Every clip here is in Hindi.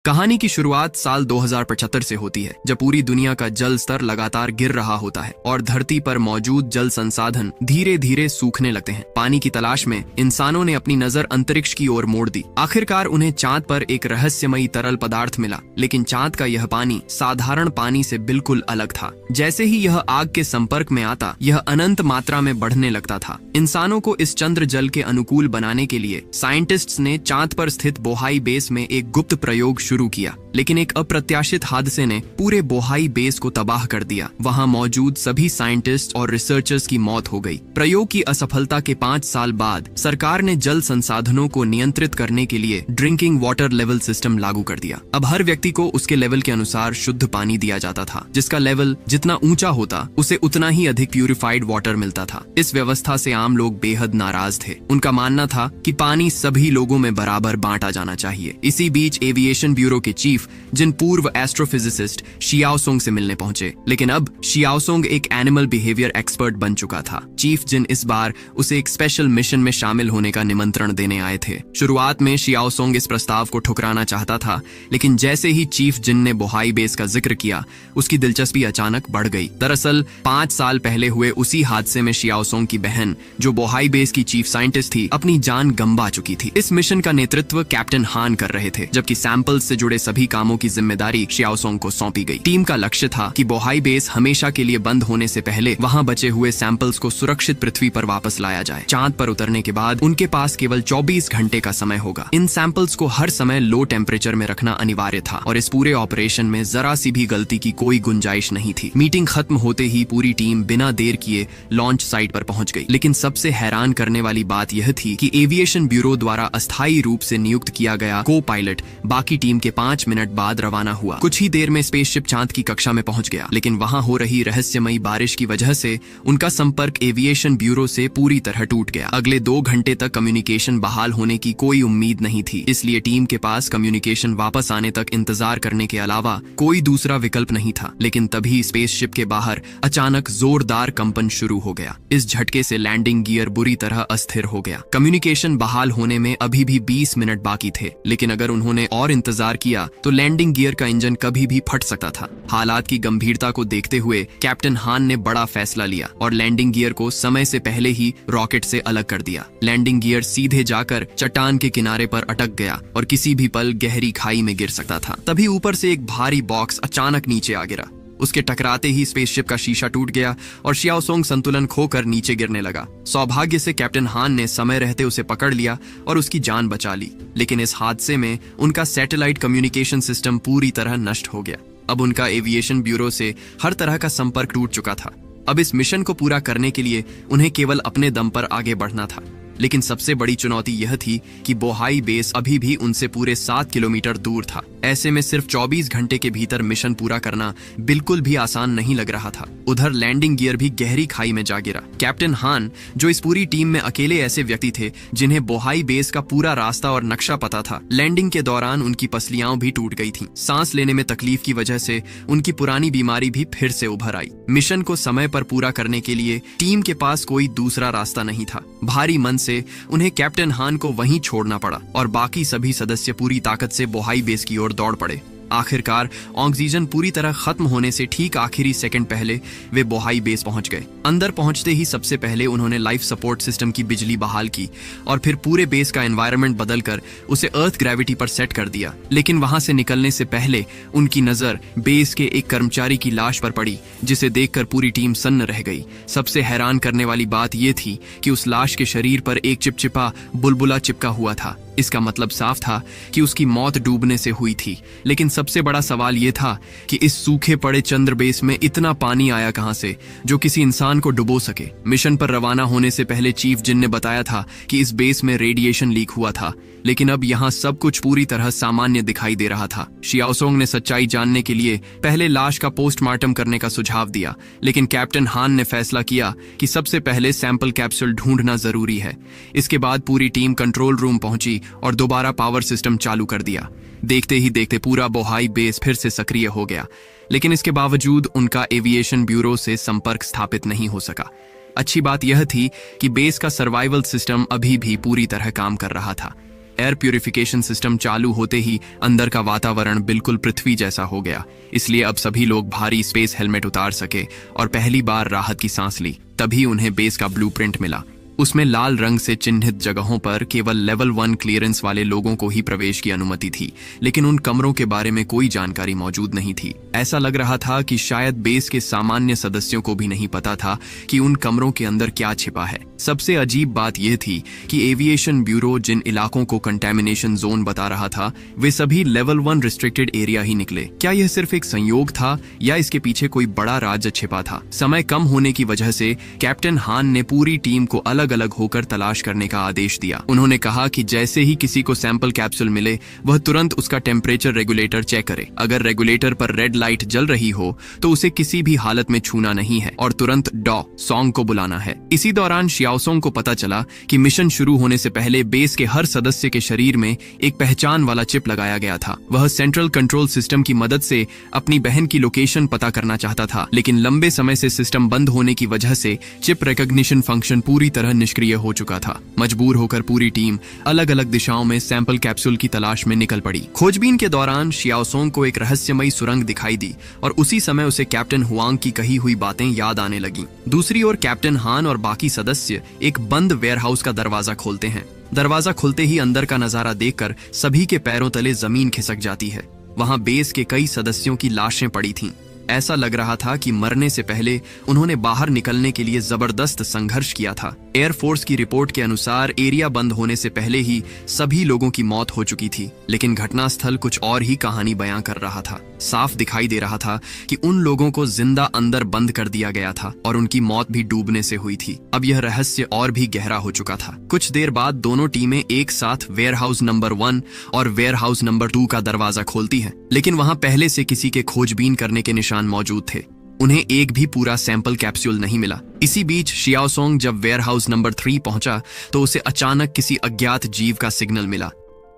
कहानी की शुरुआत साल 2075 से होती है, जब पूरी दुनिया का जल स्तर लगातार गिर रहा होता है और धरती पर मौजूद जल संसाधन धीरे धीरे सूखने लगते हैं। पानी की तलाश में इंसानों ने अपनी नजर अंतरिक्ष की ओर मोड़ दी। आखिरकार उन्हें चांद पर एक रहस्यमयी तरल पदार्थ मिला, लेकिन चांद का यह पानी साधारण पानी से बिल्कुल अलग था। जैसे ही यह आग के संपर्क में आता, यह अनंत मात्रा में बढ़ने लगता था। इंसानों को इस चंद्र जल के अनुकूल बनाने के लिए साइंटिस्ट्स ने चांद पर स्थित बोहाई बेस में एक गुप्त प्रयोग शुरू किया, लेकिन एक अप्रत्याशित हादसे ने पूरे बोहाई बेस को तबाह कर दिया। वहां मौजूद सभी साइंटिस्ट और रिसर्चर्स की मौत हो गई। प्रयोग की असफलता के 5 साल बाद सरकार ने जल संसाधनों को नियंत्रित करने के लिए ड्रिंकिंग वाटर लेवल सिस्टम लागू कर दिया। अब हर व्यक्ति को उसके लेवल के अनुसार शुद्ध पानी दिया जाता था। जिसका लेवल जितना ऊंचा होता, उसे उतना ही अधिक प्यूरिफाइड वाटर मिलता था। इस व्यवस्था से आम लोग बेहद नाराज थे। उनका मानना था कि पानी सभी लोगों में बराबर बांटा जाना चाहिए। इसी बीच एविएशन ब्यूरो के चीफ जिन पूर्व एस्ट्रोफिजिसिस्ट शियाओसोंग से मिलने पहुंचे, लेकिन अब शियाओसोंग एक एनिमल बिहेवियर एक्सपर्ट बन चुका था। चीफ जिन इस बार उसे एक स्पेशल मिशन में शामिल होने का निमंत्रण देने आए थे। शुरुआत में शियाओसोंग इस प्रस्ताव को ठुकराना चाहता था, लेकिन जैसे ही चीफ जिन ने बोहाई बेस का जिक्र किया, उसकी दिलचस्पी अचानक बढ़ गई। दरअसल 5 साल पहले हुए उसी हादसे में शियाओसोंग की बहन, जो बोहाई बेस की चीफ साइंटिस्ट थी, अपनी जान गंवा चुकी थी। इस मिशन का नेतृत्व कैप्टन हान कर रहे थे, जबकि सैंपल्स से जुड़े सभी कामों की जिम्मेदारी शियाओसोंग को सौंपी गई। टीम का लक्ष्य था कि बोहाई बेस हमेशा के लिए बंद होने से पहले वहां बचे हुए सैंपल्स को सुरक्षित पृथ्वी पर वापस लाया जाए। चांद पर उतरने के बाद उनके पास केवल 24 घंटे का समय होगा। इन सैंपल्स को हर समय लो टेम्परेचर में रखना अनिवार्य था और इस पूरे ऑपरेशन में जरा सी भी गलती की कोई गुंजाइश नहीं थी। मीटिंग खत्म होते ही पूरी टीम बिना देर किए लॉन्च साइट पर पहुंच गई। लेकिन सबसे हैरान करने वाली बात यह थी कि एविएशन ब्यूरो द्वारा अस्थायी रूप से नियुक्त किया गया को पायलट बाकी टीम के 5 मिनट बाद रवाना हुआ। कुछ ही देर में स्पेसशिप चांद की कक्षा में पहुंच गया, लेकिन वहां हो रही रहस्यमयी बारिश की वजह से उनका संपर्क एविएशन ब्यूरो से पूरी तरह टूट गया। अगले 2 घंटे तक कम्युनिकेशन बहाल होने की कोई उम्मीद नहीं थी, इसलिए टीम के पास कम्युनिकेशन वापस आने तक इंतजार करने के अलावा कोई दूसरा विकल्प नहीं था। लेकिन तभी स्पेसशिप के बाहर अचानक जोरदार कंपन शुरू हो गया। इस झटके से लैंडिंग गियर बुरी तरह अस्थिर हो गया। कम्युनिकेशन बहाल होने में अभी भी 20 मिनट बाकी थे, लेकिन अगर उन्होंने और इंतजार किया तो लैंडिंग गियर का इंजन कभी भी फट सकता था। हालात की गंभीरता को देखते हुए कैप्टन हान ने बड़ा फैसला लिया और लैंडिंग गियर को समय से पहले ही रॉकेट से अलग कर दिया। लैंडिंग गियर सीधे जाकर चट्टान के किनारे पर अटक गया और किसी भी पल गहरी खाई में गिर सकता था। तभी ऊपर से एक भारी बॉक्स अचानक नीचे आ गिरा। उसके टकराते ही स्पेसशिप का शीशा टूट गया और शियाओसोंग संतुलन खोकर नीचे गिरने लगा। सौभाग्य से कैप्टन हान ने समय रहते उसे पकड़ लिया और उसकी जान बचा ली, लेकिन इस हादसे में उनका सैटेलाइट कम्युनिकेशन सिस्टम पूरी तरह नष्ट हो गया। अब उनका एविएशन ब्यूरो से हर तरह का संपर्क टूट चुका था। अब इस मिशन को पूरा करने के लिए उन्हें केवल अपने दम पर आगे बढ़ना था। लेकिन सबसे बड़ी चुनौती यह थी कि बोहाई बेस अभी भी उनसे पूरे 7 किलोमीटर दूर था। ऐसे में सिर्फ 24 घंटे के भीतर मिशन पूरा करना बिल्कुल भी आसान नहीं लग रहा था। उधर लैंडिंग गियर भी गहरी खाई में जा गिरा। कैप्टन हान, जो इस पूरी टीम में अकेले ऐसे व्यक्ति थे जिन्हें बोहाई बेस का पूरा रास्ता और नक्शा पता था, लैंडिंग के दौरान उनकी पसलियां भी टूट गई थीं। सांस लेने में तकलीफ की वजह से उनकी पुरानी बीमारी भी फिर से उभर आई। मिशन को समय पर पूरा करने के लिए टीम के पास कोई दूसरा रास्ता नहीं था। भारी मन से उन्हें कैप्टन हान को वहीं छोड़ना पड़ा और बाकी सभी सदस्य पूरी ताकत से बोहाई बेस की ओर दौड़ पड़े। आखिरकार ऑक्सीजन पूरी तरह खत्म होने से ठीक आखिरी सेकंड पहले वे बोहाई बेस पहुंच गए। अंदर पहुंचते ही सबसे पहले उन्होंने लाइफ सपोर्ट सिस्टम की बिजली बहाल की और फिर पूरे बेस का एनवायरनमेंट बदलकर उसे अर्थ ग्रेविटी पर सेट कर दिया। लेकिन वहां से निकलने से पहले उनकी नजर बेस के एक कर्मचारी की लाश पर पड़ी, जिसे देखकर पूरी टीम सन्न रह गई। सबसे हैरान करने वाली बात यह थी कि उस लाश के शरीर पर एक चिपचिपा बुलबुला चिपका हुआ था। इसका मतलब साफ था कि उसकी मौत डूबने से हुई थी। लेकिन सबसे बड़ा सवाल यह था कि इस सूखे पड़े चंद्र बेस में इतना पानी आया कहां से जो किसी इंसान को डुबो सके। मिशन पर रवाना होने से पहले चीफ जिन ने बताया था कि इस बेस में रेडिएशन लीक हुआ था, लेकिन अब यहाँ सब कुछ पूरी तरह सामान्य दिखाई दे रहा था। शियाओसोंग ने सच्चाई जानने के लिए पहले लाश का पोस्टमार्टम करने का सुझाव दिया, लेकिन कैप्टन हान ने फैसला किया कि सबसे पहले सैंपल कैप्सूल ढूंढना जरूरी है। इसके बाद पूरी टीम कंट्रोल रूम पहुंची और दोबारा पावर सिस्टम चालू कर दिया। देखते ही देखते पूरा बोहाई बेस फिर से सक्रिय हो गया, लेकिन इसके बावजूद उनका एविएशन ब्यूरो से संपर्क स्थापित नहीं हो सका। अच्छी बात यह थी कि बेस का सर्वाइवल सिस्टम अभी भी पूरी तरह काम कर रहा था। एयर प्यूरिफिकेशन सिस्टम चालू होते ही अंदर का वातावरण बिल्कुल पृथ्वी जैसा हो गया। इसलिए अब सभी लोग भारी स्पेस हेलमेट उतार सके और पहली बार राहत की सांस ली। तभी उन्हें बेस का ब्लूप्रिंट मिला। उसमें लाल रंग से चिन्हित जगहों पर केवल लेवल 1 क्लियरेंस वाले लोगों को ही प्रवेश की अनुमति थी, लेकिन उन कमरों के बारे में कोई जानकारी मौजूद नहीं थी। ऐसा लग रहा था कि शायद बेस के सामान्य सदस्यों को भी नहीं पता था कि उन कमरों के अंदर क्या छिपा है। सबसे अजीब बात यह थी कि एविएशन ब्यूरो जिन इलाकों को कंटेमिनेशन जोन बता रहा था, वे सभी लेवल 1 रिस्ट्रिक्टेड एरिया ही निकले। क्या यह सिर्फ एक संयोग था या इसके पीछे कोई बड़ा राज छिपा था? समय कम होने की वजह से कैप्टन हान ने पूरी टीम को अलग अलग होकर तलाश करने का आदेश दिया। उन्होंने कहा कि जैसे ही किसी को सैंपल कैप्सूल मिले, वह तुरंत उसका टेम्परेचर रेगुलेटर चेक करे। अगर रेगुलेटर पर रेड लाइट जल रही हो तो उसे किसी भी हालत में छूना नहीं है और तुरंत डॉ सॉन्ग को बुलाना है। इसी दौरान शियाओसोंग को पता चला कि मिशन शुरू होने से पहले बेस के हर सदस्य के शरीर में एक पहचान वाला चिप लगाया गया था। वह सेंट्रल कंट्रोल सिस्टम की मदद से अपनी बहन की लोकेशन पता करना चाहता था, लेकिन लंबे समय से सिस्टम बंद होने की वजह से चिप रिकॉग्निशन फंक्शन पूरी तरह निष्क्रिय हो चुका था। मजबूर होकर पूरी टीम अलग अलग दिशाओं में सैंपल कैप्सूल की तलाश में निकल पड़ी। खोजबीन के दौरान शियाओसोंग को एक रहस्यमयी सुरंग दिखाई दी और उसी समय उसे कैप्टन हुआंग की कही हुई बातें याद आने लगीं। दूसरी ओर कैप्टन हान और बाकी सदस्य एक बंद वेयरहाउस का दरवाजा खोलते हैं। दरवाजा खुलते ही अंदर का नजारा देखकर सभी के पैरों तले जमीन खिसक जाती है। वहां बेस के कई सदस्यों की लाशें पड़ी थीं। ऐसा लग रहा था कि मरने से पहले उन्होंने बाहर निकलने के लिए जबरदस्त संघर्ष किया था। एयरफोर्स की रिपोर्ट के अनुसार एरिया बंद होने से पहले ही सभी लोगों की मौत हो चुकी थी, लेकिन घटनास्थल कुछ और ही कहानी बयां कर रहा था। साफ दिखाई दे रहा था कि उन लोगों को जिंदा अंदर बंद कर दिया गया था और उनकी मौत भी डूबने से हुई थी। अब यह रहस्य और भी गहरा हो चुका था। कुछ देर बाद दोनों टीमें एक साथ वेयरहाउस नंबर 1 और वेयरहाउस नंबर 2 का दरवाजा खोलती हैं, लेकिन वहां पहले से किसी के खोजबीन करने के निशान मौजूद थे। उन्हें एक भी पूरा सैंपल कैप्सूल नहीं मिला। इसी बीच शियाओसोंग जब वेयरहाउस नंबर 3 पहुंचा तो उसे अचानक किसी अज्ञात जीव का सिग्नल मिला।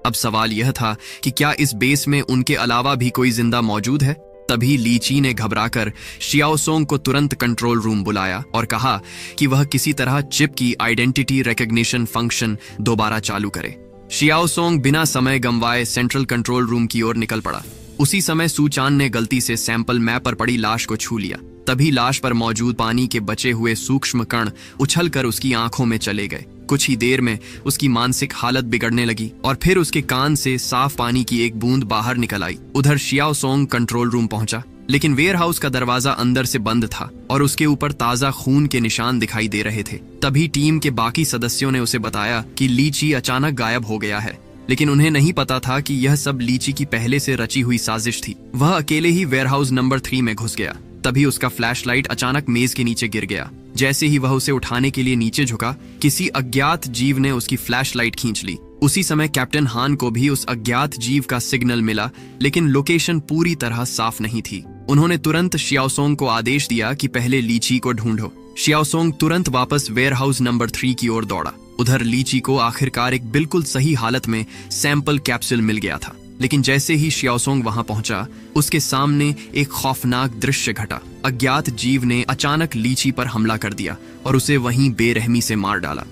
अब सवाल यह था कि क्या इस बेस में उनके अलावा भी कोई जिंदा मौजूद है? तभी लीची ने घबराकर शियाओसोंग को तुरंत कंट्रोल रूम बुलाया और कहा कि वह किसी तरह चिप की आइडेंटिटी रिकॉग्निशन फंक्शन दोबारा चालू करे। शियाओसोंग बिना समय गंवाए सेंट्रल कंट्रोल रूम की ओर निकल पड़ा। उसी समय सूचान ने गलती से सैंपल मैप पर पड़ी लाश को छू लिया। तभी लाश पर मौजूद पानी के बचे हुए सूक्ष्म कण उछलकर उसकी आंखों में चले गए। कुछ ही देर में उसकी मानसिक हालत बिगड़ने लगी और फिर उसके कान से साफ पानी की एक बूंद बाहर निकल आई। उधर शियाओसोंग कंट्रोल रूम पहुंचा, लेकिन वेयरहाउस का दरवाजा अंदर से बंद था और उसके ऊपर ताजा खून के निशान दिखाई दे रहे थे। तभी टीम के बाकी सदस्यों ने उसे बताया कि लीची अचानक गायब हो गया है, लेकिन उन्हें नहीं पता था कि यह सब लीची की पहले से रची हुई साजिश थी। वह अकेले ही वेयरहाउस नंबर 3 में घुस गया। तभी उसका फ्लैशलाइट अचानक मेज के नीचे गिर गया। जैसे ही वह उसे उठाने के लिए नीचे झुका, किसी अज्ञात जीव ने उसकी फ्लैशलाइट खींच ली। उसी समय कैप्टन हान को भी उस अज्ञात जीव का सिग्नल मिला, लेकिन लोकेशन पूरी तरह साफ नहीं थी। उन्होंने तुरंत शियाओसोंग को आदेश दिया कि पहले लीची को ढूंढो। शियाओसोंग तुरंत वापस वेयरहाउस नंबर 3 की ओर दौड़ा। उधर लीची को आखिरकार एक बिल्कुल सही हालत में सैंपल कैप्सूल मिल गया था, लेकिन जैसे ही शियाओसोंग वहां पहुंचा, उसके सामने एक खौफनाक दृश्य घटा। अज्ञात जीव ने अचानक लीची पर हमला कर दिया और उसे वहीं बेरहमी से मार डाला।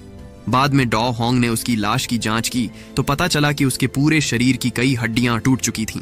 बाद में डॉ होंग ने उसकी लाश की जांच की तो पता चला कि उसके पूरे शरीर की कई हड्डियां टूट चुकी थीं।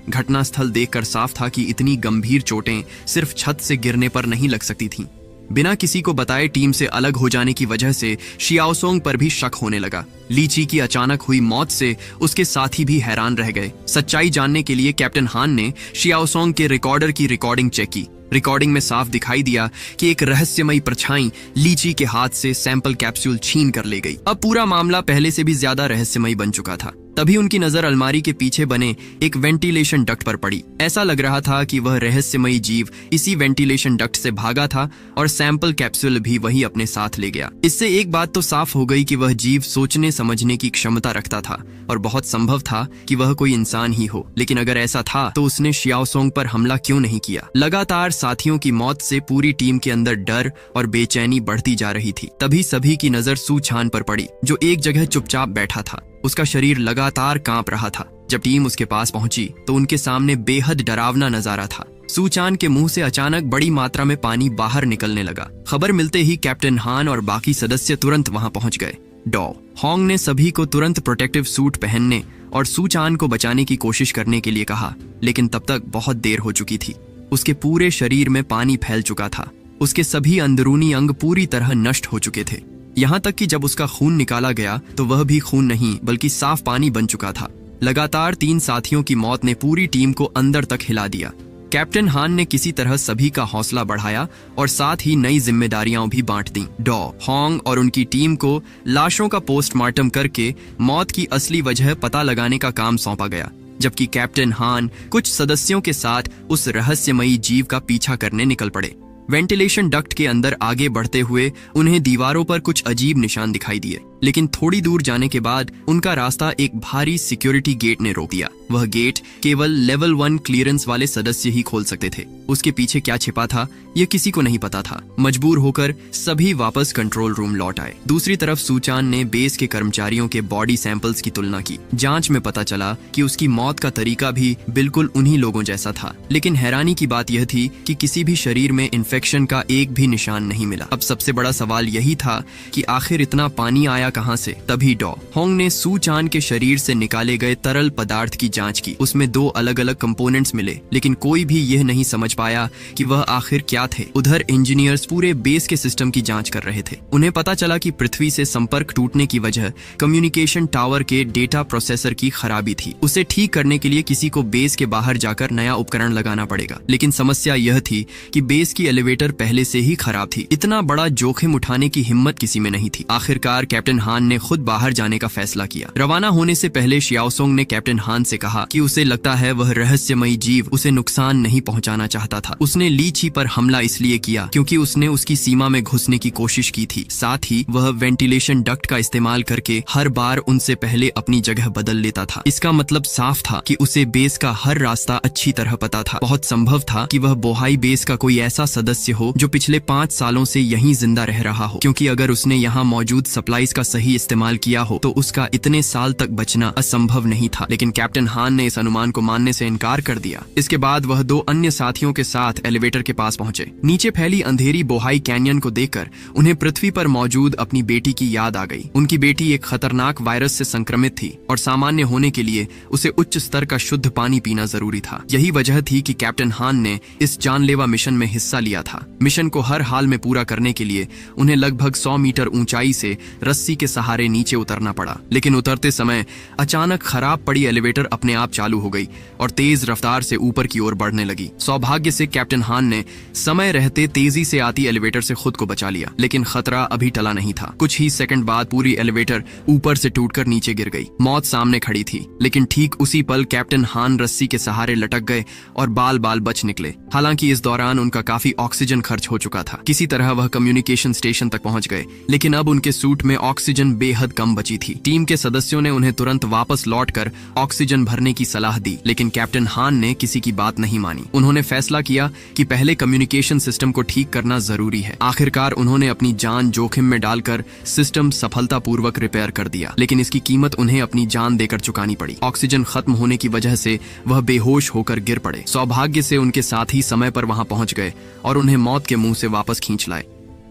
घटनास्थल देखकर साफ था कि इतनी गंभीर चोटें सिर्फ छत से गिरने पर नहीं लग सकती थीं। बिना किसी को बताए टीम से अलग हो जाने की वजह से शियाओसोंग पर भी शक होने लगा। लीची की अचानक हुई मौत से उसके साथी भी हैरान रह गए। सच्चाई जानने के लिए कैप्टन हान ने शियाओसोंग के रिकॉर्डर की रिकॉर्डिंग चेक की। रिकॉर्डिंग में साफ दिखाई दिया कि एक रहस्यमयी परछाई लीची के हाथ से सैंपल कैप्सूल छीन कर ले गई। अब पूरा मामला पहले से भी ज्यादा रहस्यमयी बन चुका था। तभी उनकी नजर अलमारी के पीछे बने एक वेंटिलेशन डक्ट पर पड़ी। ऐसा लग रहा था कि वह रहस्यमयी जीव इसी वेंटिलेशन डक्ट से भागा था और सैंपल कैप्सूल भी वही अपने साथ ले गया। इससे एक बात तो साफ हो गई कि वह जीव सोचने समझने की क्षमता रखता था और बहुत संभव था कि वह कोई इंसान ही हो। लेकिन अगर ऐसा था तो उसने शियाओसोंग पर हमला क्यों नहीं किया? लगातार साथियों की मौत से पूरी टीम के अंदर डर और बेचैनी बढ़ती जा रही थी। तभी सभी की नजर सूचान पर पड़ी, जो एक जगह चुपचाप बैठा था। उसका शरीर लगातार कांप रहा था। जब टीम उसके पास पहुंची तो उनके सामने बेहद डरावना नजारा था। सूचान के मुंह से अचानक बड़ी मात्रा में पानी बाहर निकलने लगा। खबर मिलते ही कैप्टन हान और बाकी सदस्य तुरंत वहां पहुंच गए। डॉ होंग ने सभी को तुरंत प्रोटेक्टिव सूट पहनने और सूचान को बचाने की कोशिश करने के लिए कहा, लेकिन तब तक बहुत देर हो चुकी थी। उसके पूरे शरीर में पानी फैल चुका था। उसके सभी अंदरूनी अंग पूरी तरह नष्ट हो चुके थे। यहाँ तक कि जब उसका खून निकाला गया तो वह भी खून नहीं बल्कि साफ पानी बन चुका था। लगातार 3 साथियों की मौत ने पूरी टीम को अंदर तक हिला दिया। कैप्टन हान ने किसी तरह सभी का हौसला बढ़ाया और साथ ही नई जिम्मेदारियां भी बांट दी। डॉ होंग और उनकी टीम को लाशों का पोस्टमार्टम करके मौत की असली वजह पता लगाने का काम सौंपा गया, जबकि कैप्टन हान कुछ सदस्यों के साथ उस रहस्यमयी जीव का पीछा करने निकल पड़े। वेंटिलेशन डक्ट के अंदर आगे बढ़ते हुए उन्हें दीवारों पर कुछ अजीब निशान दिखाई दिए, लेकिन थोड़ी दूर जाने के बाद उनका रास्ता एक भारी सिक्योरिटी गेट ने रोक दिया। वह गेट केवल लेवल 1 क्लियरेंस वाले सदस्य ही खोल सकते थे। उसके पीछे क्या छिपा था यह किसी को नहीं पता था। मजबूर होकर सभी वापस कंट्रोल रूम लौट आए। दूसरी तरफ सूचान ने बेस के कर्मचारियों के बॉडी सैंपल्स की तुलना की। जांच में पता चला कि उसकी मौत का तरीका भी बिल्कुल उन्हीं लोगों जैसा था, लेकिन हैरानी की बात यह थी कि किसी भी शरीर में इन्फेक्शन का एक भी निशान नहीं मिला। अब सबसे बड़ा सवाल यही था कि आखिर इतना पानी आया कहां से। तभी डॉ होंग ने सूचान के शरीर से निकाले गए तरल पदार्थ की जांच की। उसमें 2 अलग-अलग कंपोनेंट्स मिले, लेकिन कोई भी यह नहीं समझ पाया कि वह आखिर क्या थे। उधर इंजीनियर्स पूरे बेस के सिस्टम की जांच कर रहे थे। उन्हें पता चला कि पृथ्वी से संपर्क टूटने की वजह कम्युनिकेशन टावर के डेटा प्रोसेसर की खराबी थी। उसे ठीक करने के लिए किसी को बेस के बाहर जाकर नया उपकरण लगाना पड़ेगा, लेकिन समस्या यह थी कि बेस की एलिवेटर पहले से ही खराब थी। इतना बड़ा जोखिम उठाने की हिम्मत किसी में नहीं थी। आखिरकार कैप्टन हान ने खुद बाहर जाने का फैसला किया। रवाना होने से पहले शियाओसोंग ने कैप्टन हान से कहा कि उसे लगता है वह रहस्यमयी जीव उसे नुकसान नहीं पहुंचाना चाहता था। उसने ली ची पर हमला इसलिए किया क्योंकि उसने उसकी सीमा में घुसने की कोशिश की थी। साथ ही वह वेंटिलेशन डक्ट का इस्तेमाल करके हर बार उनसे पहले अपनी जगह बदल लेता था। इसका मतलब साफ था कि उसे बेस का हर रास्ता अच्छी तरह पता था। बहुत संभव था कि वह बोहाई बेस का कोई ऐसा सदस्य हो जो पिछले 5 सालों से यहीं जिंदा रह रहा हो, क्योंकि अगर उसने यहाँ मौजूद सप्लाईज का सही इस्तेमाल किया हो तो उसका इतने साल तक बचना असंभव नहीं था। लेकिन कैप्टन हान ने इस अनुमान को मानने से इनकार कर दिया। इसके बाद वह 2 अन्य साथियों के साथ एलिवेटर के पास पहुंचे। नीचे फैली अंधेरी बोहाई कैनियन को देखकर उन्हें पृथ्वी पर मौजूद अपनी बेटी की याद आ गई। उनकी बेटी एक खतरनाक वायरस से संक्रमित थी और सामान्य होने के लिए उसे उच्च स्तर का शुद्ध पानी पीना जरूरी था। यही वजह थी कि कैप्टन हान ने इस जानलेवा मिशन में हिस्सा लिया था। मिशन को हर हाल में पूरा करने के लिए उन्हें लगभग 100 मीटर ऊंचाई से रस्सी के सहारे नीचे उतरना पड़ा, लेकिन उतरते समय अचानक खराब पड़ी एलिवेटर अपने आप चालू हो गई और तेज रफ्तार से ऊपर की ओर बढ़ने लगी। सौभाग्य से कैप्टन हान ने समय रहते तेजी से आती एलिवेटर से खुद को बचा लिया, लेकिन खतरा अभी टला नहीं था। कुछ ही सेकंड बाद पूरी एलिवेटर ऊपर से टूटकर नीचे गिर गई। मौत सामने खड़ी थी, लेकिन ठीक उसी पल कैप्टन हान रस्सी के सहारे लटक गए और बाल बाल बच निकले। हालांकि इस दौरान उनका काफी ऑक्सीजन खर्च हो चुका था। किसी तरह वह कम्युनिकेशन स्टेशन तक पहुंच गए, लेकिन अब उनके सूट में ऑक्सीजन बेहद कम बची थी। टीम के सदस्यों ने उन्हें तुरंत वापस लौटकर ऑक्सीजन भरने की सलाह दी, लेकिन कैप्टन हान ने किसी की बात नहीं मानी। उन्होंने फैसला किया कि पहले कम्युनिकेशन सिस्टम को ठीक करना जरूरी है। आखिरकार उन्होंने अपनी जान जोखिम में डालकर सिस्टम सफलतापूर्वक रिपेयर कर दिया, लेकिन इसकी कीमत उन्हें अपनी जान देकर चुकानी पड़ी। ऑक्सीजन खत्म होने की वजह से वह बेहोश होकर गिर पड़े। सौभाग्य से उनके साथी समय पर वहां पहुंच गए और उन्हें मौत के मुंह से वापस खींच लाए,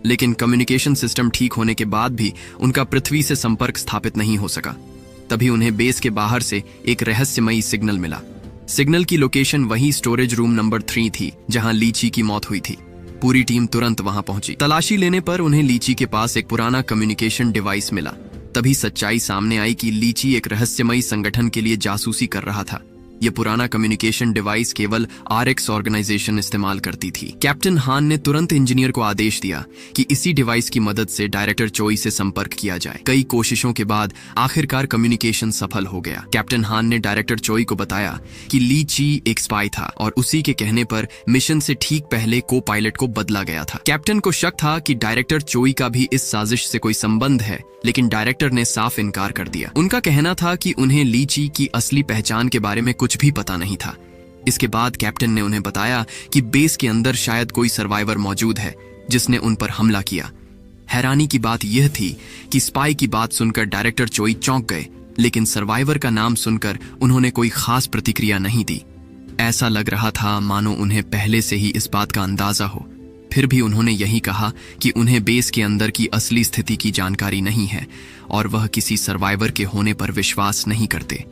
लेकिन कम्युनिकेशन सिस्टम ठीक होने के बाद भी उनका पृथ्वी से संपर्क स्थापित नहीं हो सका। तभी उन्हें बेस के बाहर से एक रहस्यमयी सिग्नल मिला। सिग्नल की लोकेशन वही स्टोरेज रूम नंबर 3 थी जहां लीची की मौत हुई थी। पूरी टीम तुरंत वहां पहुंची। तलाशी लेने पर उन्हें लीची के पास एक पुराना कम्युनिकेशन डिवाइस मिला। तभी सच्चाई सामने आई कि लीची एक रहस्यमयी संगठन के लिए जासूसी कर रहा था। यह पुराना कम्युनिकेशन डिवाइस केवल RX ऑर्गेनाइजेशन इस्तेमाल करती थी। कैप्टन हान ने तुरंत इंजीनियर को आदेश दिया कि इसी डिवाइस की मदद से डायरेक्टर चोई से संपर्क किया जाए। कई कोशिशों के बाद आखिरकार कम्युनिकेशन सफल हो गया। कैप्टन हान ने डायरेक्टर चोई को बताया कि ली ची एक स्पाई था और उसी के कहने पर मिशन से ठीक पहले को पायलट को बदला गया था। कैप्टन को शक था कि डायरेक्टर चोई का भी इस साजिश से कोई संबंध है, लेकिन डायरेक्टर ने साफ इनकार कर दिया। उनका कहना था कि उन्हें ली ची की असली पहचान के बारे में कुछ भी पता नहीं था। इसके बाद कैप्टन ने उन्हें बताया कि बेस के अंदर शायद कोई सर्वाइवर मौजूद है जिसने उन पर हमला किया। हैरानी की बात यह थी कि स्पाई की बात सुनकर डायरेक्टर चोई चौंक गए, लेकिन सर्वाइवर का नाम सुनकर उन्होंने कोई खास प्रतिक्रिया नहीं दी। ऐसा लग रहा था मानो उन्हें पहले से ही इस बात का अंदाजा हो। फिर भी उन्होंने यही कहा कि उन्हें बेस के अंदर की असली स्थिति की जानकारी नहीं है और वह किसी सर्वाइवर के होने पर विश्वास नहीं करते।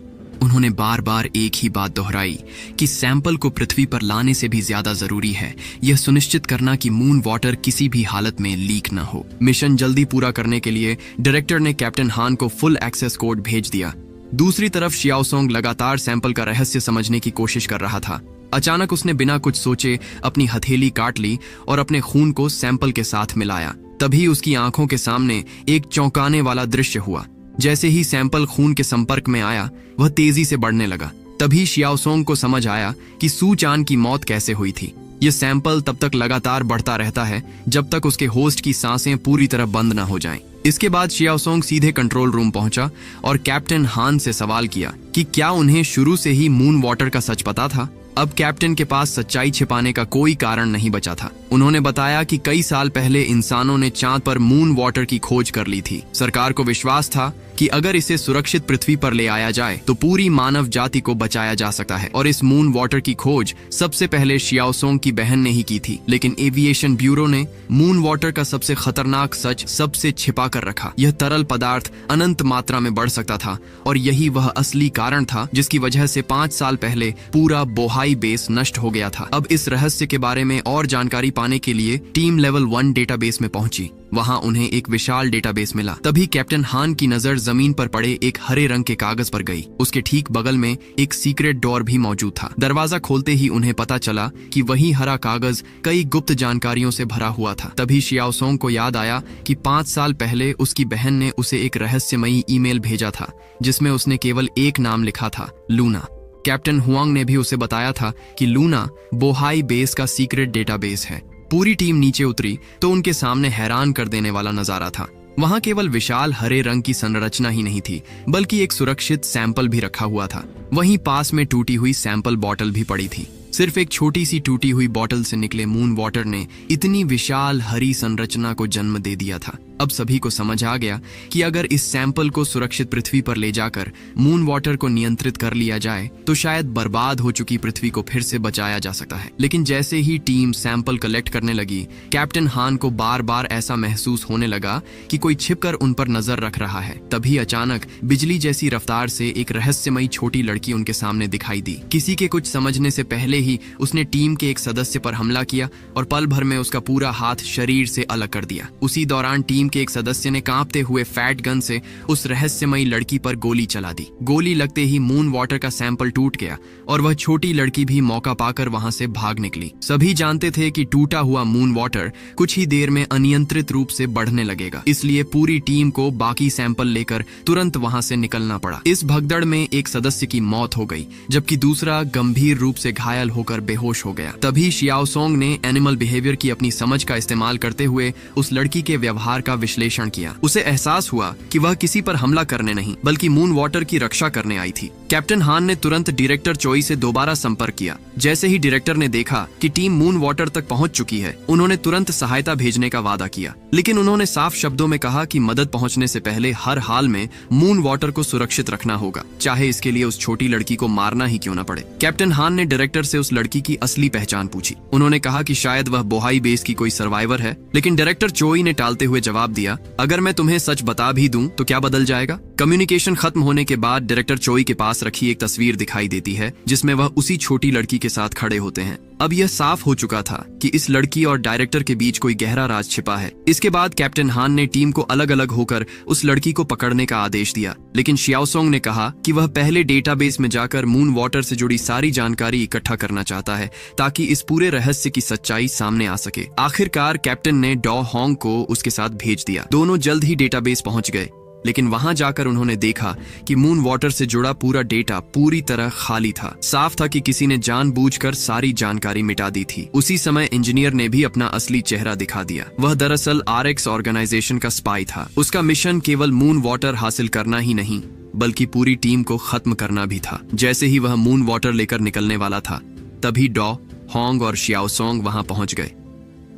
उन्होंने बार बार एक ही बात दोहराई कि सैंपल को पृथ्वी पर लाने से भी ज्यादा जरूरी है यह सुनिश्चित करना कि मून वाटर किसी भी हालत में लीक न हो। मिशन जल्दी पूरा करने के लिए डायरेक्टर ने कैप्टन हान को फुल एक्सेस कोड भेज दिया। दूसरी तरफ शियाओसोंग लगातार सैंपल का रहस्य समझने की कोशिश कर रहा था। अचानक उसने बिना कुछ सोचे अपनी हथेली काट ली और अपने खून को सैंपल के साथ मिलाया। तभी उसकी आंखों के सामने एक चौंकाने वाला दृश्य हुआ। जैसे ही सैंपल खून के संपर्क में आया वह तेजी से बढ़ने लगा। तभी शियाओसोंग को समझ आया कि सू चान की मौत कैसे हुई थी। यह सैंपल तब तक लगातार बढ़ता रहता है जब तक उसके होस्ट की सांसें पूरी तरह बंद न हो जाएं। इसके बाद शियाओसोंग सीधे कंट्रोल रूम पहुंचा और कैप्टन हान से सवाल किया कि क्या उन्हें शुरू से ही मून वाटर का सच पता था। अब कैप्टन के पास सच्चाई छिपाने का कोई कारण नहीं बचा था। उन्होंने बताया कि कई साल पहले इंसानों ने चांद पर मून वाटर की खोज कर ली थी। सरकार को विश्वास था कि अगर इसे सुरक्षित पृथ्वी पर ले आया जाए तो पूरी मानव जाति को बचाया जा सकता है और इस मून वाटर की खोज सबसे पहले शियाओसोंग की बहन ने ही की थी। लेकिन एविएशन ब्यूरो ने मून वाटर का सबसे खतरनाक सच सबसे छिपा कर रखा। यह तरल पदार्थ अनंत मात्रा में बढ़ सकता था और यही वह असली कारण था जिसकी वजह से 5 साल पहले पूरा बोहाई बेस नष्ट हो गया था। अब इस रहस्य के बारे में और जानकारी पाने के लिए टीम लेवल 1 डेटाबेस में पहुंची। वहां उन्हें एक विशाल डेटाबेस मिला। तभी कैप्टन हान की नजर जमीन पर पड़े एक हरे रंग के कागज पर गई। उसके ठीक बगल में एक सीक्रेट डोर भी मौजूद था। दरवाजा खोलते ही उन्हें पता चला कि वही हरा कागज कई गुप्त जानकारियों से भरा हुआ था। तभी शियाओसोंग को याद आया कि 5 साल पहले उसकी बहन ने उसे एक रहस्यमयी ईमेल भेजा था जिसमें उसने केवल एक नाम लिखा था, लूना। कैप्टन हुआंग ने भी उसे बताया था कि लूना बोहाई बेस का सीक्रेट डेटाबेस है। पूरी टीम नीचे उतरी तो उनके सामने हैरान कर देने वाला नजारा था। वहां केवल विशाल हरे रंग की संरचना ही नहीं थी बल्कि एक सुरक्षित सैंपल भी रखा हुआ था। वहीं पास में टूटी हुई सैंपल बॉटल भी पड़ी थी। सिर्फ एक छोटी सी टूटी हुई बॉटल से निकले मून वाटर ने इतनी विशाल हरी संरचना को जन्म दे दिया था। अब सभी को समझ आ गया कि अगर इस सैंपल को सुरक्षित पृथ्वी पर ले जाकर मून वाटर को नियंत्रित कर लिया जाए तो शायद बर्बाद हो चुकी पृथ्वी को फिर से बचाया जा सकता है। लेकिन जैसे ही टीम सैंपल कलेक्ट करने लगी, कैप्टन हान को बार बार ऐसा महसूस होने लगा कि कोई छिपकर उन पर नजर रख रहा है। तभी अचानक बिजली जैसी रफ्तार से एक रहस्यमयी छोटी लड़की उनके सामने दिखाई दी। किसी के कुछ समझने से पहले ही उसने टीम के एक सदस्य पर हमला किया और पल भर में उसका पूरा हाथ शरीर से अलग कर दिया। उसी दौरान टीम के एक सदस्य ने कांपते हुए फैट गन से उस रहस्यमयी लड़की पर गोली चला दी। गोली लगते ही मून वाटर का सैंपल टूट गया और वह छोटी लड़की भी मौका पाकर वहां से भाग निकली। सभी जानते थे कि टूटा हुआ मून वाटर कुछ ही देर में अनियंत्रित रूप से बढ़ने लगेगा, इसलिए पूरी टीम को बाकी सैंपल लेकर तुरंत वहां से निकलना पड़ा। इस भगदड़ में एक सदस्य की मौत हो गई जबकि दूसरा गंभीर रूप से घायल होकर बेहोश हो गया। तभी शियाओसोंग ने एनिमल बिहेवियर की अपनी समझ का इस्तेमाल करते हुए उस लड़की के व्यवहार का विश्लेषण किया। उसे एहसास हुआ कि वह किसी पर हमला करने नहीं बल्कि मून वाटर की रक्षा करने आई थी। कैप्टन हान ने तुरंत डायरेक्टर चोई से दोबारा संपर्क किया। जैसे ही डायरेक्टर ने देखा कि टीम मून वाटर तक पहुंच चुकी है, उन्होंने तुरंत सहायता भेजने का वादा किया। लेकिन उन्होंने साफ शब्दों में कहा कि मदद पहुंचने से पहले हर हाल में मून वाटर को सुरक्षित रखना होगा, चाहे इसके लिए उस छोटी लड़की को मारना ही क्यों न पड़े। कैप्टन हान ने डायरेक्टर से उस लड़की की असली पहचान पूछी। उन्होंने कहा कि शायद वह बोहाई बेस की कोई सर्वाइवर है, लेकिन डायरेक्टर चोई ने टालते हुए जवाब दिया, अगर मैं तुम्हें सच बता भी दूं तो क्या बदल जाएगा। कम्युनिकेशन खत्म होने के बाद डायरेक्टर चोई के पास रखी एक तस्वीर दिखाई देती है जिसमें वह उसी छोटी लड़की के साथ खड़े होते हैं। अब यह साफ हो चुका था कि इस लड़की और डायरेक्टर के बीच कोई गहरा राज छिपा है। इसके बाद कैप्टन हान ने टीम को अलग अलग होकर उस लड़की को पकड़ने का आदेश दिया, लेकिन शियाओसोंग ने कहा कि वह पहले डेटाबेस में जाकर मून वाटर से जुड़ी सारी जानकारी इकट्ठा करना चाहता है ताकि इस पूरे रहस्य की सच्चाई सामने आ सके। आखिरकार कैप्टन ने डॉ होंग को उसके साथ भेज दिया। दोनों जल्द ही डेटाबेस पहुंच गए, लेकिन वहां जाकर उन्होंने देखा कि मून वाटर से जुड़ा पूरा डेटा पूरी तरह खाली था। साफ था कि किसी ने जानबूझकर सारी जानकारी मिटा दी थी। उसी समय इंजीनियर ने भी अपना असली चेहरा दिखा दिया। वह दरअसल आरएक्स ऑर्गेनाइजेशन का स्पाई था। उसका मिशन केवल मून वाटर हासिल करना ही नहीं बल्कि पूरी टीम को खत्म करना भी था। जैसे ही वह मून वाटर लेकर निकलने वाला था, तभी डॉ होंग और शियाओसोंग वहां पहुंच गए।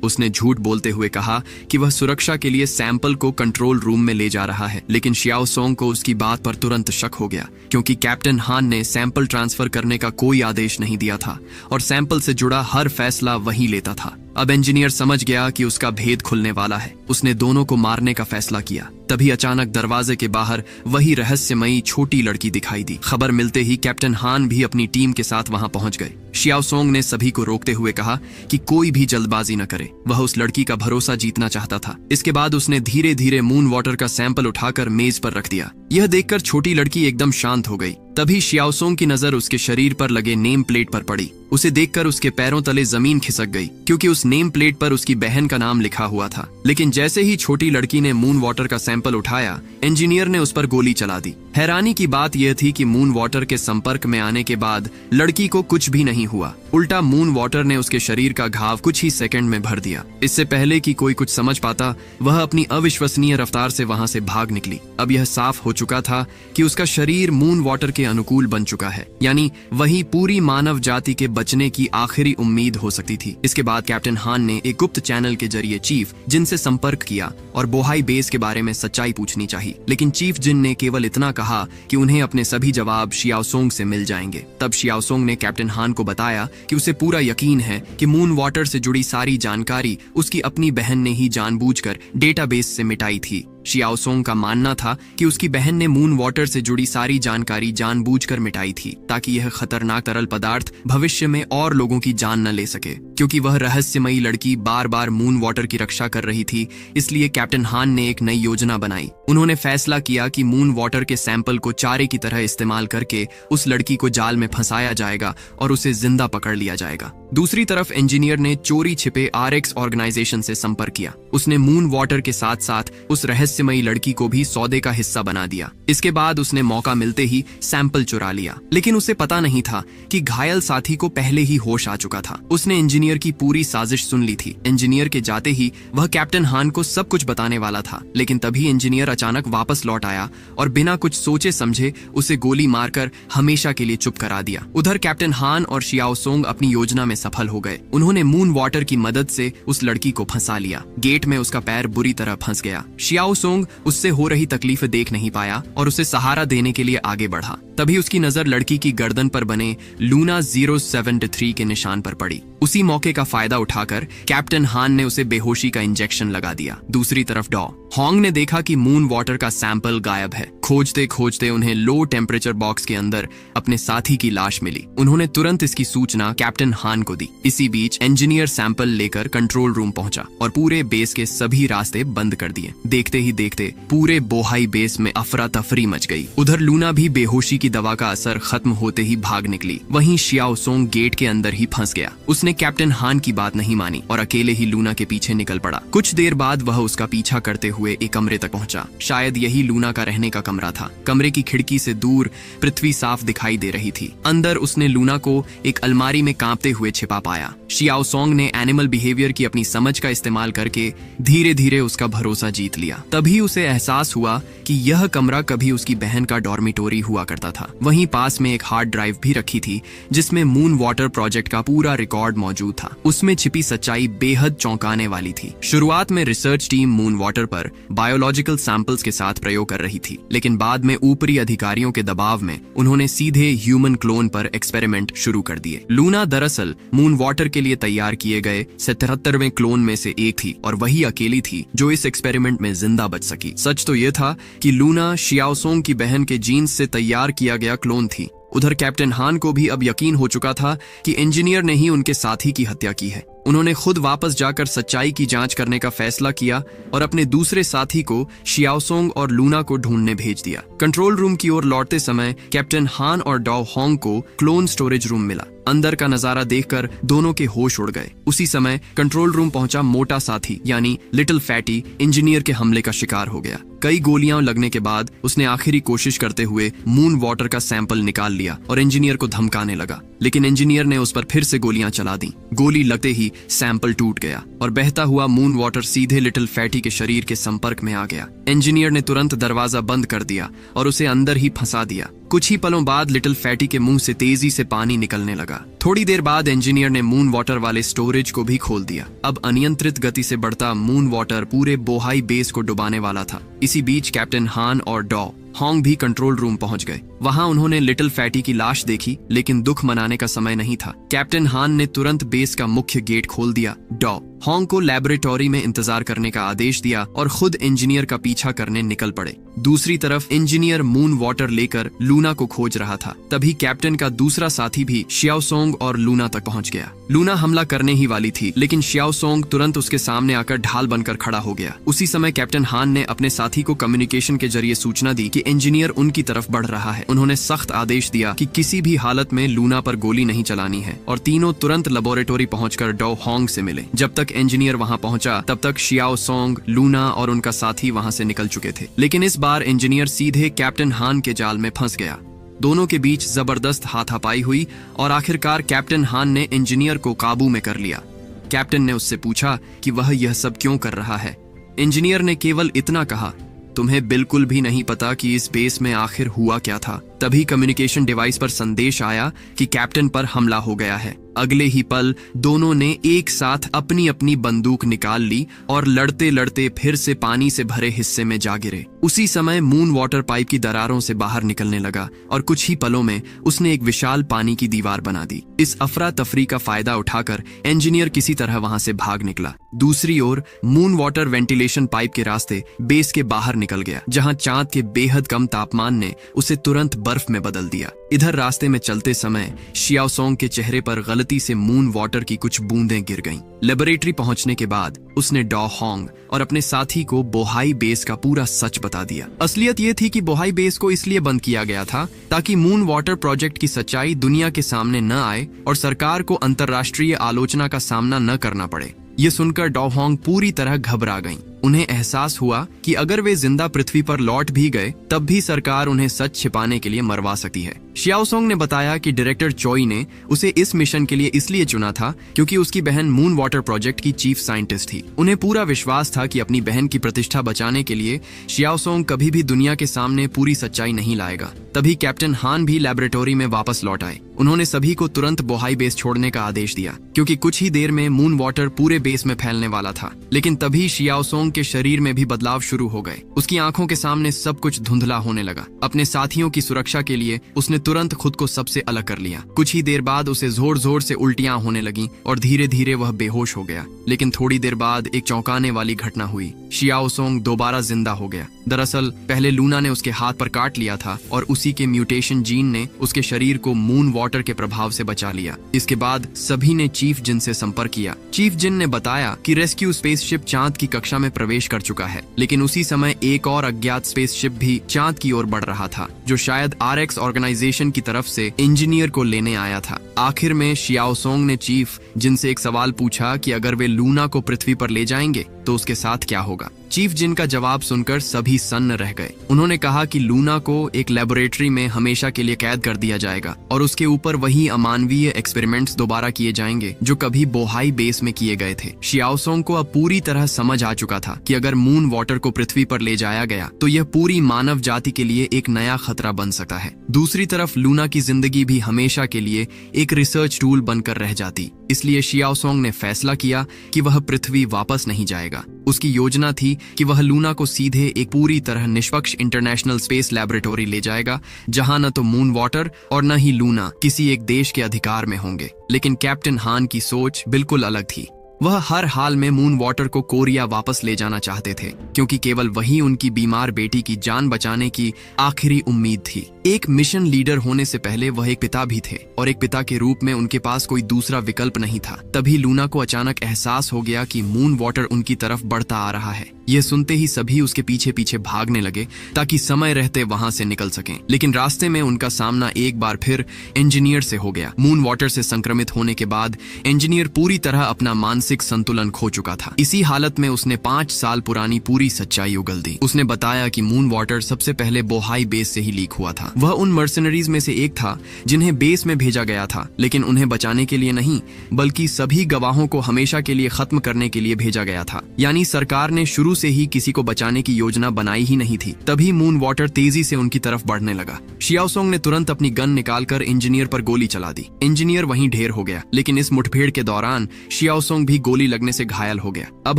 उसने झूठ बोलते हुए कहा कि वह सुरक्षा के लिए सैंपल को कंट्रोल रूम में ले जा रहा है, लेकिन शियाओसोंग को उसकी बात पर तुरंत शक हो गया क्योंकि कैप्टन हान ने सैंपल ट्रांसफर करने का कोई आदेश नहीं दिया था और सैंपल से जुड़ा हर फैसला वही लेता था। अब इंजीनियर समझ गया कि उसका भेद खुलने वाला है। उसने दोनों को मारने का फैसला किया। तभी अचानक दरवाजे के बाहर वही रहस्यमयी छोटी लड़की दिखाई दी। खबर मिलते ही कैप्टन हान भी अपनी टीम के साथ वहां पहुंच गए। शियाओसोंग ने सभी को रोकते हुए कहा कि कोई भी जल्दबाजी न करे। वह उस लड़की का भरोसा जीतना चाहता था। इसके बाद उसने धीरे धीरे मून वाटर का सैंपल उठाकर मेज पर रख दिया। यह देखकर छोटी लड़की एकदम शांत हो गई। तभी शियाओसोंग की नजर उसके शरीर पर लगे नेम प्लेट पर पड़ी। उसे देखकर उसके पैरों तले जमीन खिसक गई, क्योंकि उस नेम प्लेट पर उसकी बहन का नाम लिखा हुआ था। लेकिन जैसे ही छोटी लड़की ने मून वाटर का सैंपल उठाया, इंजीनियर ने उस पर गोली चला दी। हैरानी की बात यह थी कि मून वाटर के संपर्क में आने के बाद लड़की को कुछ भी नहीं हुआ। उल्टा मून वाटर ने उसके शरीर का घाव कुछ ही सेकंड में भर दिया। इससे पहले कि कोई कुछ समझ पाता, वह अपनी अविश्वसनीय रफ्तार से वहां से भाग निकली। अब यह साफ हो चुका था कि उसका शरीर मून वाटर के अनुकूल बन चुका है, यानी वही पूरी मानव जाति के बचने की आखिरी उम्मीद हो सकती थी। इसके बाद कैप्टन हान ने एक गुप्त चैनल के जरिए चीफ जिन से संपर्क किया और बोहाई बेस के बारे में सच्चाई पूछनी चाहिए। लेकिन चीफ जिन ने केवल इतना कहा कि उन्हें अपने सभी जवाब शियाओसोंग से मिल जाएंगे। तब शियाओसोंग ने कैप्टन हान को बताया कि उसे पूरा यकीन है कि मून वाटर से जुड़ी सारी जानकारी उसकी अपनी बहन ने ही जानबूझकर डेटाबेस से मिटाई थी। शियाओसोंग का मानना था कि उसकी बहन ने मून वाटर से जुड़ी सारी जानकारी जानबूझकर मिटाई थी, ताकि यह खतरनाक तरल पदार्थ भविष्य में और लोगों की जान न ले सके। क्योंकि वह रहस्यमयी लड़की बार बार मून वाटर की रक्षा कर रही थी, इसलिए कैप्टन हान ने एक नई योजना बनाई। उन्होंने फैसला किया कि मून वाटर के सैंपल को चारे की तरह इस्तेमाल करके उस लड़की को जाल में फंसाया जाएगा और उसे जिंदा पकड़ लिया जाएगा। दूसरी तरफ इंजीनियर ने चोरी छिपे RX ऑर्गेनाइजेशन से संपर्क किया। उसने मून वाटर के साथ साथ उस रहस्यमयी लड़की को भी सौदे का हिस्सा बना दिया। इसके बाद उसने मौका मिलते ही सैंपल चुरा लिया। लेकिन उसे पता नहीं था कि घायल साथी को पहले ही होश आ चुका था। उसने इंजीनियर की पूरी साजिश सुन ली थी। इंजीनियर के जाते ही वह कैप्टन हान को सब कुछ बताने वाला था, लेकिन तभी इंजीनियर अचानक वापस लौट आया और बिना कुछ सोचे समझे उसे गोली मारकर हमेशा के लिए चुप करा दिया। उधर कैप्टन हान और शियाओसोंग अपनी योजना में सफल हो गए। उन्होंने मून वाटर की मदद से उस लड़की को फंसा लिया। गेट में उसका पैर बुरी तरह फंस गया। शियाओसोंग उससे हो रही तकलीफ देख नहीं पाया और उसे सहारा देने के लिए आगे बढ़ा। तभी उसकी नजर लड़की की गर्दन पर बने लूना 073 के निशान पर पड़ी। उसी मौके का फायदा उठाकर कैप्टन हान ने उसे बेहोशी का इंजेक्शन लगा दिया। दूसरी तरफ डॉ होंग ने देखा कि मून वाटर का सैंपल गायब है। खोजते खोजते उन्हें लो टेम्परेचर बॉक्स के अंदर अपने साथी की लाश मिली। उन्होंने तुरंत इसकी सूचना कैप्टन हान को दी। इसी बीच इंजीनियर सैंपल लेकर कंट्रोल रूम पहुंचा और पूरे बेस के सभी रास्ते बंद कर दिए। देखते ही देखते पूरे बोहाई बेस में अफरा तफरी मच गई। उधर लूना भी बेहोशी की दवा का असर खत्म होते ही भाग निकली। वहीं शियाओसोंग गेट के अंदर ही फंस गया। उसने कैप्टन हान की बात नहीं मानी और अकेले ही लूना के पीछे निकल पड़ा। कुछ देर बाद वह उसका पीछा करते हुए एक कमरे तक पहुंचा। शायद यही लूना का रहने का कमरा था। कमरे की खिड़की से दूर पृथ्वी साफ दिखाई दे रही थी। अंदर उसने लूना को एक अलमारी में कांपते हुए छिपा पाया। शियाओसोंग ने एनिमल बिहेवियर की अपनी समझ का इस्तेमाल करके धीरे धीरे उसका भरोसा जीत लिया। तभी उसे एहसास हुआ कि यह कमरा कभी उसकी बहन का डॉर्मिटोरी हुआ करता था। वहीं पास में एक हार्ड ड्राइव भी रखी थी, जिसमें मून वाटर प्रोजेक्ट का पूरा रिकॉर्ड मौजूद था। उसमें छिपी सच्चाई बेहद चौंकाने वाली थी। शुरुआत में रिसर्च टीम मून वाटर पर बायोलॉजिकल सैंपल्स के साथ प्रयोग कर रही थी, लेकिन बाद में ऊपरी अधिकारियों के दबाव में उन्होंने सीधे ह्यूमन क्लोन पर एक्सपेरिमेंट शुरू कर दिए। लूना दरअसल मून वाटर के लिए तैयार किए गए 77वें क्लोन में से एक थी और वही अकेली थी जो इस एक्सपेरिमेंट में जिंदा बच सकी। सच तो यह था कि लूना शियाओसोंग की बहन के जीन्स से तैयार किया गया क्लोन थी। उधर कैप्टन हान को भी अब यकीन हो चुका था कि इंजीनियर ने ही उनके साथी की हत्या की है। उन्होंने खुद वापस जाकर सच्चाई की जांच करने का फैसला किया और अपने दूसरे साथी को शियाओसोंग और लूना को ढूंढने भेज दिया। कंट्रोल रूम की ओर लौटते समय कैप्टन हान और डॉ होंग को क्लोन स्टोरेज रूम मिला। अंदर का नजारा देखकर दोनों के होश उड़ गए। उसी समय कंट्रोल रूम पहुंचा मोटा साथी यानी लिटिल फैटी इंजीनियर के हमले का शिकार हो गया। कई गोलियां लगने के बाद उसने आखिरी कोशिश करते हुए मून वाटर का सैंपल निकाल लिया और इंजीनियर को धमकाने लगा, लेकिन इंजीनियर ने उस पर फिर से गोलियां चला दी। गोली लगते ही सैंपल टूट गया और बहता हुआ मून वाटर सीधे लिटिल फैटी के शरीर के संपर्क में आ गया। इंजीनियर ने तुरंत दरवाजा बंद कर दिया और उसे अंदर ही फंसा दिया। कुछ ही पलों बाद लिटिल फैटी के मुंह से तेजी से पानी निकलने लगा। थोड़ी देर बाद इंजीनियर ने मून वाटर वाले स्टोरेज को भी खोल दिया। अब अनियंत्रित गति से बढ़ता मून वाटर पूरे बोहाई बेस को डुबाने वाला था। इसी बीच कैप्टन हान और डॉ हॉन्ग भी कंट्रोल रूम पहुंच गए। वहां उन्होंने लिटिल फैटी की लाश देखी, लेकिन दुख मनाने का समय नहीं था। कैप्टन हान ने तुरंत बेस का मुख्य गेट खोल दिया, डॉ हॉन्ग को लैबोरेटरी में इंतजार करने का आदेश दिया और खुद इंजीनियर का पीछा करने निकल पड़े। दूसरी तरफ इंजीनियर मून वाटर लेकर लूना को खोज रहा था। तभी कैप्टन का दूसरा साथी भी शियाओसोंग और लूना तक पहुंच गया। लूना हमला करने ही वाली थी, लेकिन शियाओसोंग तुरंत उसके सामने आकर ढाल बनकर खड़ा हो गया। उसी समय कैप्टन हान ने अपने साथी को कम्युनिकेशन के जरिए सूचना दी कि इंजीनियर उनकी तरफ बढ़ रहा है। उन्होंने सख्त आदेश दिया कि किसी भी हालत में लूना पर गोली नहीं चलानी है और तीनों तुरंत लेबोरेटरी पहुंचकर डॉ हॉन्ग से मिले। जब तक इंजीनियर वहां पहुंचा तब तक शियाओसोंग, लूना और उनका साथी वहां से निकल चुके थे। लेकिन इस बार इंजीनियर सीधे कैप्टन हान के जाल में फंस गया। दोनों के बीच जबरदस्त हाथापाई हुई और आखिरकार कैप्टन हान ने इंजीनियर को काबू में कर लिया। कैप्टन ने उससे पूछा कि वह यह सब क्यों कर रहा है। इंजीनियर ने केवल इतना कहा, तुम्हें बिल्कुल भी नहीं पता कि इस बेस में आखिर हुआ क्या था। तभी कम्युनिकेशन डिवाइस पर संदेश आया कि कैप्टन पर हमला हो गया है। अगले ही पल दोनों ने एक साथ अपनी अपनी बंदूक निकाल ली और लड़ते लड़ते फिर से पानी से भरे हिस्से में जा गिरे। उसी समय मून वाटर पाइप की दरारों से बाहर निकलने लगा और कुछ ही पलों में उसने एक विशाल पानी की दीवार बना दी। इस अफरा तफरी का फायदा उठाकर इंजीनियर किसी तरह वहां से भाग निकला। दूसरी ओर मून वाटर वेंटिलेशन पाइप के रास्ते बेस के बाहर निकल गया, जहां चांद के बेहद कम तापमान ने उसे तुरंत बर्फ में बदल दिया। इधर रास्ते में चलते समय शियाओसोंग के चेहरे पर गलती से मून वाटर की कुछ बूंदें गिर गईं। लेबोरेटरी पहुंचने के बाद उसने डॉ हॉन्ग और अपने साथी को बोहाई बेस का पूरा सच बता दिया। असलियत ये थी कि बोहाई बेस को इसलिए बंद किया गया था ताकि मून वाटर प्रोजेक्ट की सच्चाई दुनिया के सामने न आए और सरकार को अंतर्राष्ट्रीय आलोचना का सामना न करना पड़े। ये सुनकर डॉ हॉन्ग पूरी तरह घबरा गईं। उन्हें एहसास हुआ कि अगर वे जिंदा पृथ्वी पर लौट भी गए तब भी सरकार उन्हें सच छिपाने के लिए मरवा सकती है। शियाओसोंग ने बताया कि डायरेक्टर चोई ने उसे इस मिशन के लिए इसलिए चुना था क्योंकि उसकी बहन मून वाटर प्रोजेक्ट की चीफ साइंटिस्ट थी। उन्हें पूरा विश्वास था कि अपनी बहन की प्रतिष्ठा बचाने के लिए शियाओसोंग कभी भी दुनिया के सामने पूरी सच्चाई नहीं लाएगा। तभी कैप्टन हान भी लैबोरेटरी में वापस लौट आए। उन्होंने सभी को तुरंत बोहाई बेस छोड़ने का आदेश दिया क्योंकि कुछ ही देर में मून वाटर पूरे बेस में फैलने वाला था। लेकिन तभी शियाओसोंग के शरीर में भी बदलाव शुरू हो गए। उसकी आंखों के सामने सब कुछ धुंधला होने लगा। अपने साथियों की सुरक्षा के लिए उसने तुरंत खुद को सबसे अलग कर लिया। कुछ ही देर बाद उसे जोर जोर से उल्टियां होने लगीं और धीरे धीरे वह बेहोश हो गया। लेकिन थोड़ी देर बाद एक चौंकाने वाली घटना हुई। शियाओसोंग दोबारा जिंदा हो गया। दरअसल पहले लूना ने उसके हाथ पर काट लिया था और उसी के म्यूटेशन जीन ने उसके शरीर को मून वाटर के प्रभाव से बचा लिया। इसके बाद सभी ने चीफ जिन से संपर्क किया। चीफ जिन ने बताया कि रेस्क्यू स्पेसशिप चांद की कक्षा में प्रवेश कर चुका है। लेकिन उसी समय एक और अज्ञात स्पेसशिप भी चांद की ओर बढ़ रहा था, जो शायद RX ऑर्गेनाइजेशन की तरफ से इंजीनियर को लेने आया था। आखिर में शियाओसोंग ने चीफ जिन से एक सवाल पूछा कि अगर वे लूना को पृथ्वी पर ले जाएंगे तो उसके साथ क्या होगा। चीफ जिन का जवाब सुनकर सभी सन्न रह गए। उन्होंने कहा कि लूना को एक लेबोरेटरी में हमेशा के लिए कैद कर दिया जाएगा और उसके ऊपर वही अमानवीय एक्सपेरिमेंट्स दोबारा किए जाएंगे जो कभी बोहाई बेस में किए गए थे। शियाओसोंग को अब पूरी तरह समझ आ चुका था कि अगर मून वाटर को पृथ्वी पर ले जाया गया तो यह पूरी मानव जाति के लिए एक नया खतरा बन सकता है। दूसरी तरफ लूना की जिंदगी भी हमेशा के लिए एक रिसर्च टूल बनकर रह जाती। इसलिए शियाओसोंग ने फैसला किया कि वह पृथ्वी वापस नहीं जाएगा। उसकी योजना थी कि वह लूना को सीधे एक पूरी तरह निष्पक्ष इंटरनेशनल स्पेस लैबोरेटरी ले जाएगा, जहां न तो मून वाटर और न ही लूना किसी एक देश के अधिकार में होंगे। लेकिन कैप्टन हान की सोच बिल्कुल अलग थी। वह हर हाल में मून वाटर को कोरिया वापस ले जाना चाहते थे क्योंकि केवल वही उनकी बीमार बेटी की जान बचाने की आखिरी उम्मीद थी। एक मिशन लीडर होने से पहले वह एक पिता भी थे और एक पिता के रूप में उनके पास कोई दूसरा विकल्प नहीं था। तभी लूना को अचानक एहसास हो गया कि मून वाटर उनकी तरफ बढ़ता आ रहा है। यह सुनते ही सभी उसके पीछे पीछे भागने लगे ताकि समय रहते वहां से निकल सकें। लेकिन रास्ते में उनका सामना एक बार फिर इंजीनियर से हो गया। मून वाटर से संक्रमित होने के बाद इंजीनियर पूरी तरह अपना मानसिक मानसिक संतुलन खो चुका था। इसी हालत में उसने 5 साल पुरानी पूरी सच्चाई उगल दी। उसने बताया कि मून वाटर सबसे पहले बोहाई बेस से ही लीक हुआ था। वह उन मर्सनरीज में से एक था जिन्हें बेस में भेजा गया था, लेकिन उन्हें बचाने के लिए नहीं, बल्कि सभी गवाहों को हमेशा के लिए खत्म करने के लिए भेजा गया था। यानी सरकार ने शुरू से ही किसी को बचाने की योजना बनाई ही नहीं थी। तभी मून वाटर तेजी से उनकी तरफ बढ़ने लगा। शियाओसोंग ने तुरंत अपनी गन निकालकर इंजीनियर पर गोली चला दी। इंजीनियर वहीं ढेर हो गया, लेकिन इस मुठभेड़ के दौरान शियाओसोंग भी गोली लगने से घायल हो गया। अब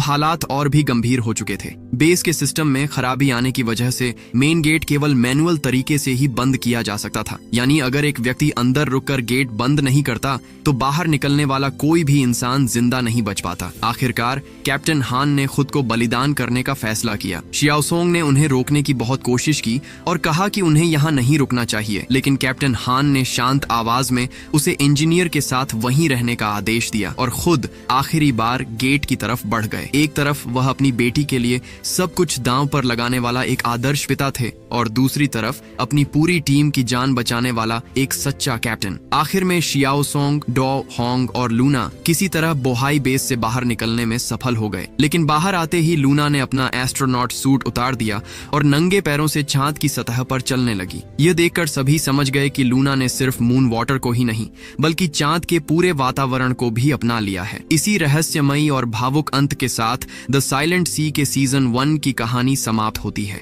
हालात और भी गंभीर हो चुके थे। बेस के सिस्टम में खराबी आने की वजह से मेन गेट केवल मैनुअल तरीके से ही बंद किया जा सकता था। यानी अगर एक व्यक्ति अंदर रुककर गेट बंद नहीं करता तो बाहर निकलने वाला कोई भी इंसान जिंदा नहीं बच पाता। आखिरकार कैप्टन हान ने खुद को बलिदान करने का फैसला किया। शियाओसोंग ने उन्हें रोकने की बहुत कोशिश की और कहा कि उन्हें यहाँ नहीं रुकना चाहिए, लेकिन कैप्टन हान ने शांत आवाज में उसे इंजीनियर के साथ वहीं रहने का आदेश दिया और खुद आखिरी बार गेट की तरफ बढ़ गए। एक तरफ वह अपनी बेटी के लिए सब कुछ दांव पर लगाने वाला एक आदर्श पिता थे और दूसरी तरफ अपनी पूरी टीम की जान बचाने वाला एक सच्चा कैप्टन। आखिर में शियाओसोंग, डो, होंग और लूना किसी तरह बोहाई बेस से बाहर निकलने में सफल हो गए। लेकिन बाहर आते ही लूना ने अपना एस्ट्रोनॉट सूट उतार दिया और नंगे पैरों से चांद की सतह पर चलने लगी। यह देखकर सभी समझ गए कि लूना ने सिर्फ मून वाटर को ही नहीं, बल्कि चांद के पूरे वातावरण को भी अपना लिया है। इसी रहस्यमयी और भावुक अंत के साथ द साइलेंट सी के सीजन 1 की कहानी समाप्त होती है।